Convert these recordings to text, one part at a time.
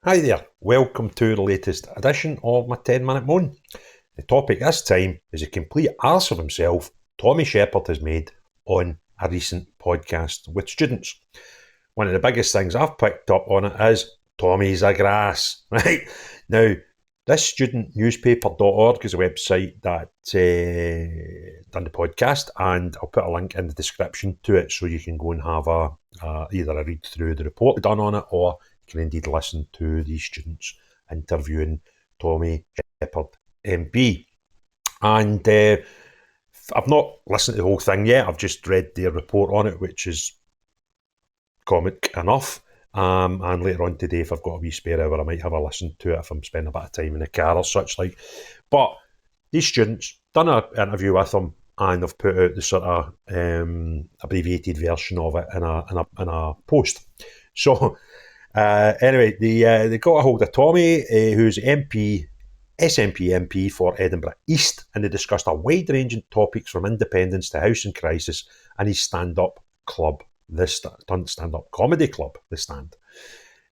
Hi there, welcome to the latest edition of my 10-minute moan. The topic this time is a complete arse of himself Tommy Sheppard has made on a recent podcast with students. One of the biggest things I've picked up on it is Tommy's a grass, right? Now, this studentnewspaper.org is a website that done the podcast, and I'll put a link in the description to it so you can go and have either a read through the report done on it, or you can indeed listen to these students interviewing Tommy Sheppard MP. And I've not listened to the whole thing yet. I've just read their report on it, which is comic enough. And later on today, if I've got a wee spare hour, I might have a listen to it if I'm spending a bit of time in the car or such like. But these students done an interview with them, and they've put out the sort of abbreviated version of it in a post. So anyway, they got a hold of Tommy, who's SNP MP for Edinburgh East, and they discussed a wide-ranging topics from independence to housing crisis and his stand-up club, stand-up comedy club, The Stand.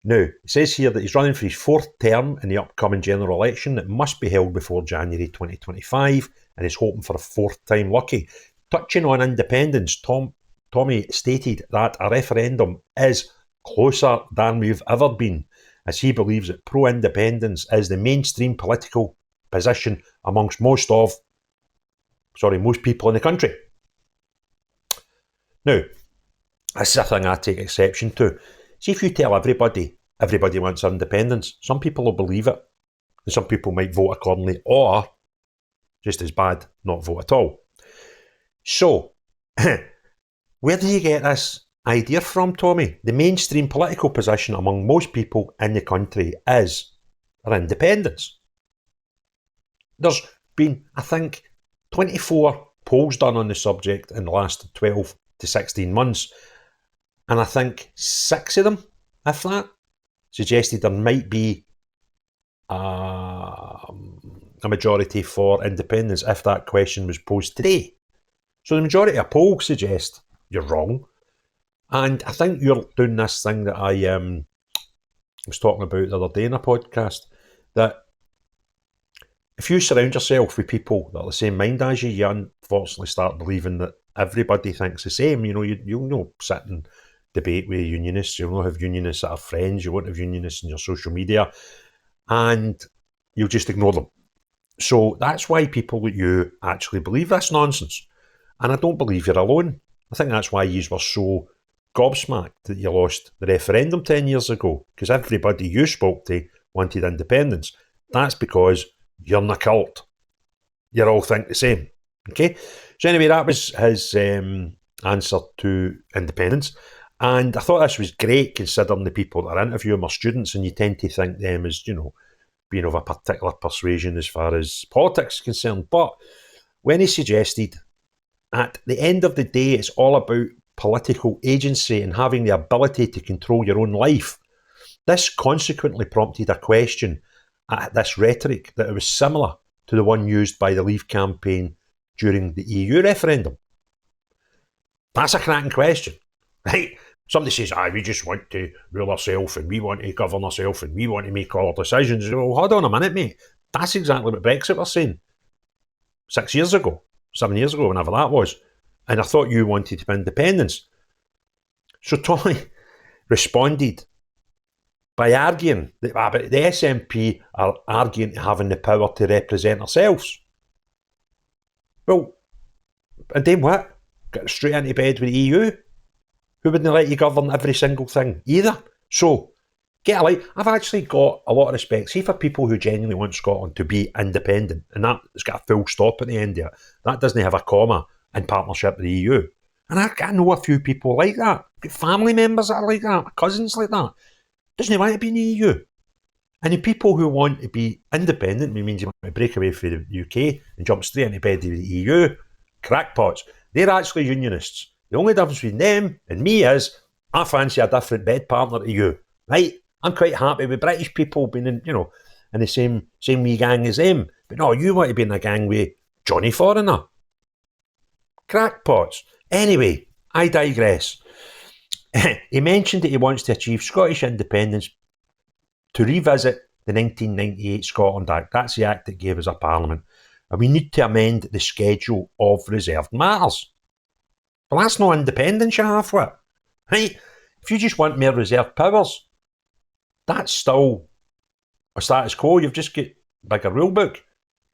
Now, it says here that he's running for his fourth term in the upcoming general election that must be held before January 2025, and he's hoping for a fourth time lucky. Touching on independence, Tommy stated that a referendum is closer than we've ever been, as he believes that pro-independence is the mainstream political position amongst most people in the country. Now, this is a thing I take exception to. See, if you tell everybody wants independence, some people will believe it, and some people might vote accordingly, or, just as bad, not vote at all. So, where do you get this idea from, Tommy? The mainstream political position among most people in the country is independence. There's been, I think, 24 polls done on the subject in the last 12 to 16 months, and I think 6 of them, if that, suggested there might be a majority for independence if that question was posed today. So the majority of polls suggest you're wrong. And I think you're doing this thing that I was talking about the other day in a podcast, that if you surround yourself with people that are the same mind as you, you unfortunately start believing that everybody thinks the same. You'll sit and debate with unionists, you'll not have unionists that are friends, you won't have unionists in your social media, and you'll just ignore them. So that's why people like you actually believe this nonsense. And I don't believe you're alone. I think that's why you were so gobsmacked that you lost the referendum 10 years ago, because everybody you spoke to wanted independence. That's because you're in a cult. You all think the same. Okay? So anyway, that was his answer to independence. And I thought this was great, considering the people that are interviewing are students, and you tend to think them as, being of a particular persuasion as far as politics is concerned. But when he suggested at the end of the day, it's all about political agency and having the ability to control your own life, this consequently prompted a question at this rhetoric that it was similar to the one used by the Leave campaign during the EU referendum. That's a cracking question, right? Somebody says, we just want to rule ourselves and we want to govern ourselves and we want to make all our decisions. Well, hold on a minute, mate. That's exactly what Brexit was saying 7 years ago, whenever that was. And I thought you wanted independence. So Tommy responded by arguing that the SNP are arguing to having the power to represent ourselves. Well, and then what? Get straight into bed with the EU? Who wouldn't let you govern every single thing either? So, get a life. I've actually got a lot of respect. See, for people who genuinely want Scotland to be independent, and that's got a full stop at the end of it, that doesn't have a comma in partnership with the EU. And I know a few people like that. I've got family members that are like that, my cousins like that. Doesn't want to be in the EU. And the people who want to be independent, which means you want to break away from the UK and jump straight into bed with the EU, crackpots, they're actually unionists. The only difference between them and me is I fancy a different bed partner to you, right? I'm quite happy with British people being in the same wee gang as them. But no, you want to be in a gang with Johnny Foreigner. Crackpots. Anyway, I digress. He mentioned that he wants to achieve Scottish independence to revisit the 1998 Scotland Act. That's the act that gave us a parliament. And we need to amend the schedule of reserved matters. Well, that's no independence you have with it, right? If you just want more reserved powers, that's still a status quo. You've just got a bigger rule book.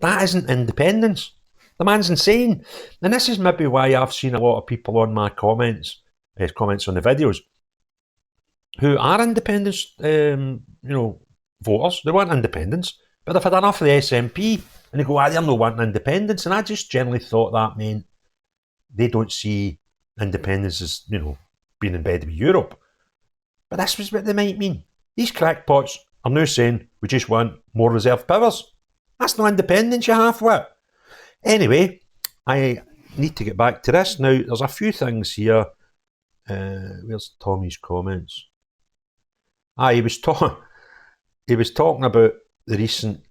That isn't independence. The man's insane. And this is maybe why I've seen a lot of people on my comments on the videos, who are independence, voters. They want independence, but they've had enough of the SNP, and they go, they're not wanting independence. And I just generally thought that meant they don't see independence as, being in bed with Europe. But this was what they might mean. These crackpots are now saying, we just want more reserved powers. That's no independence you have with it. Anyway, I need to get back to this. Now, there's a few things here. Where's Tommy's comments? He was talking about the recent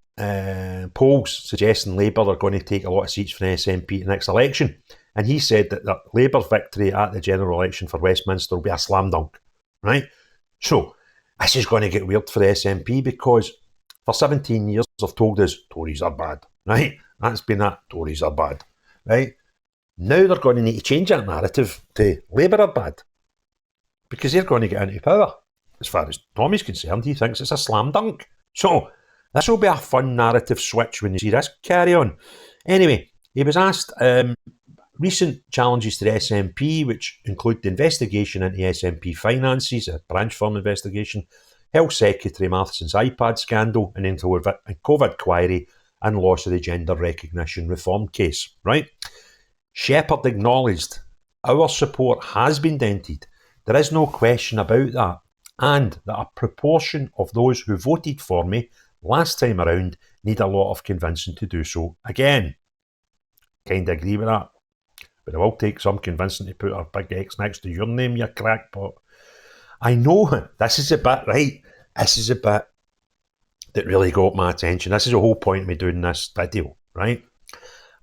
polls suggesting Labour are going to take a lot of seats from the SNP in the next election. And he said that the Labour victory at the general election for Westminster will be a slam dunk, right? So, this is going to get weird for the SNP because for 17 years they've told us Tories are bad, right? That's been that, Tories are bad, right? Now they're going to need to change that narrative to Labour are bad because they're going to get into power. As far as Tommy's concerned, he thinks it's a slam dunk. So, this will be a fun narrative switch when you see this carry on. Anyway, he was asked recent challenges to the SNP, which include the investigation into SNP finances, a Branchform investigation, Health Secretary Matheson's iPad scandal, and into a COVID query and loss of the gender recognition reform case, right? Sheppard acknowledged our support has been dented. There is no question about that. And that a proportion of those who voted for me last time around need a lot of convincing to do so again. Kind of agree with that. But it will take some convincing to put a big X next to your name, you crackpot. I know this is a bit, right? This is a bit that really got my attention. This is the whole point of me doing this video, right?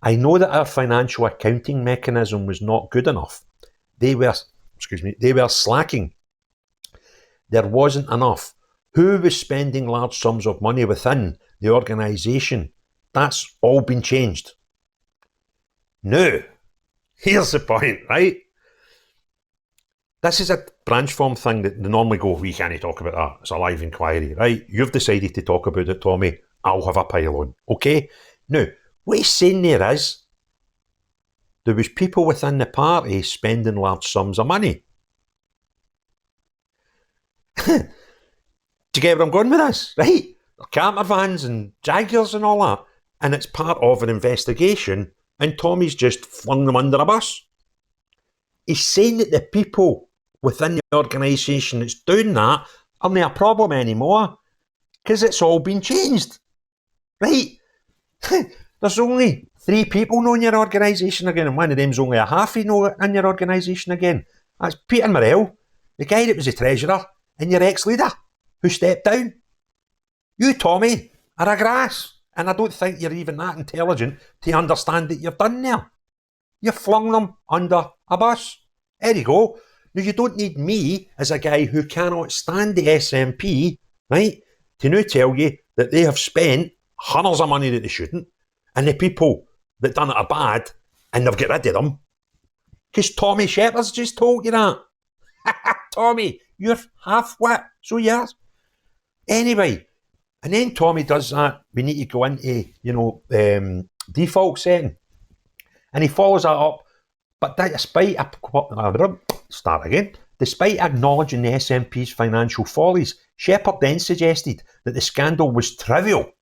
I know that our financial accounting mechanism was not good enough. They were slacking. There wasn't enough. Who was spending large sums of money within the organisation? That's all been changed. Now, here's the point, right? This is a Branchform thing that they normally go, we can't talk about that. It's a live inquiry, right? You've decided to talk about it, Tommy. I'll have a pile on, okay? Now, what he's saying there is, there was people within the party spending large sums of money. Do you get where I'm going with this? Right? Camper vans and Jaguars and all that. And it's part of an investigation, and Tommy's just flung them under a bus. He's saying that the people within the organisation that's doing that are not a problem anymore because it's all been changed. Right? There's only 3 people know in your organisation again, and one of them's only a half you know in your organisation again. That's Peter Morrell, the guy that was the treasurer, and your ex-leader who stepped down. You, Tommy, are a grass, and I don't think you're even that intelligent to understand that you've done there. You flung them under a bus. There you go. Now, you don't need me as a guy who cannot stand the SNP, right, to now tell you that they have spent hundreds of money that they shouldn't, and the people that done it are bad, and they've got rid of them. Because Tommy Sheppard's just told you that. Tommy, you're half-wit, so yes. Anyway, and then Tommy does that. We need to go into, default setting. And he follows that up. But despite acknowledging the SNP's financial follies, Sheppard then suggested that the scandal was trivial.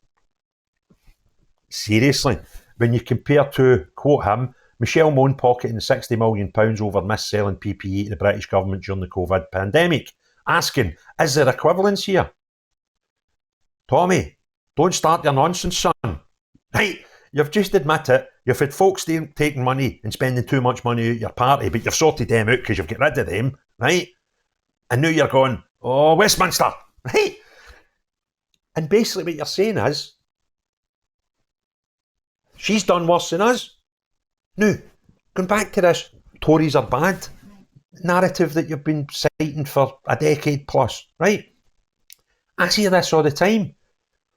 Seriously, when you compare to, quote him, Michelle Mone pocketing £60 million over mis-selling PPE to the British government during the COVID pandemic, asking, is there equivalence here? Tommy, don't start your nonsense, son. Right, you've just admitted you've had folks taking money and spending too much money at your party, but you've sorted them out because you've got rid of them, right? And now you're going, oh, Westminster, right? And basically what you're saying is, she's done worse than us. Now, going back to this Tories are bad narrative that you've been citing for a decade plus, right? I see this all the time.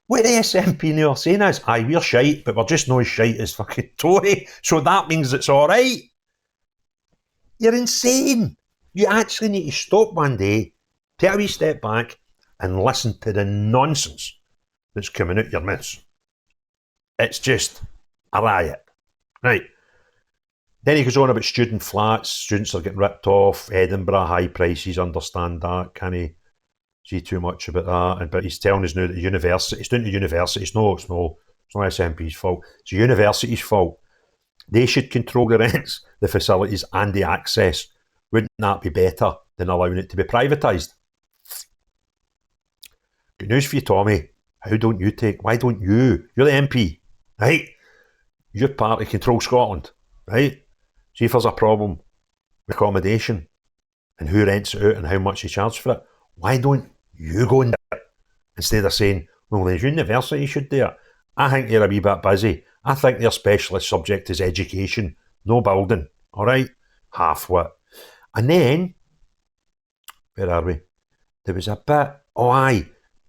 What the SNP now are saying is, aye, we're shite, but we're just not as shite as fucking Tory, so that means it's alright. You're insane. You actually need to stop one day, take a wee step back, and listen to the nonsense that's coming out your mouths. It's just a riot. Right. Then he goes on about student flats. Students are getting ripped off. Edinburgh, high prices, understand that. Can he see too much about that? But he's telling us now that university, it's down to universities. No, it's not SNP's fault. It's the university's fault. They should control the rents, the facilities and the access. Wouldn't that be better than allowing it to be privatised? Good news for you, Tommy. Why don't you? You're the MP, right? Your party controls Scotland, right? See if there's a problem with accommodation and who rents it out and how much you charge for it. Why don't you go and do it? Instead of saying, well, the university should do it. I think they're a wee bit busy. I think their specialist subject is education, no building. All right? Half-wit. And then, where are we? There was a bit,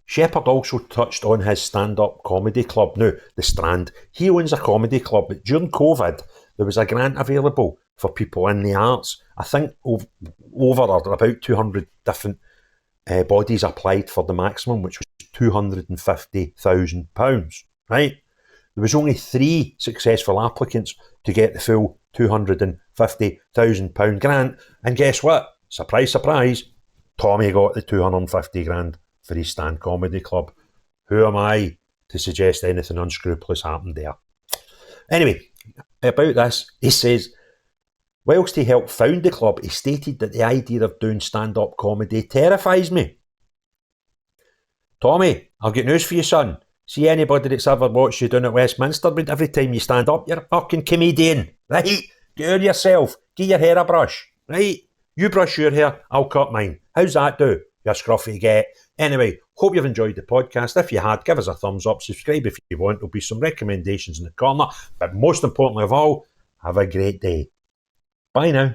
Sheppard also touched on his stand-up comedy club. Now, the Strand, he owns a comedy club, but during COVID, there was a grant available for people in the arts. I think over or about 200 different bodies applied for the maximum, which was £250,000, right? There was only 3 successful applicants to get the full £250,000 grant. And guess what? Surprise, surprise, Tommy got the 250 grand for his stand comedy club. Who am I to suggest anything unscrupulous happened there? Anyway, about this, he says, whilst he helped found the club, he stated that the idea of doing stand-up comedy terrifies me. Tommy, I've got news for you, son. See anybody that's ever watched you down at Westminster, but every time you stand up, you're a fucking comedian, right? Do yourself. Give your hair a brush, right? You brush your hair, I'll cut mine. How's that do? You scruffy get. Anyway, hope you've enjoyed the podcast. If you had, give us a thumbs up, subscribe if you want. There'll be some recommendations in the corner. But most importantly of all, have a great day. Bye now.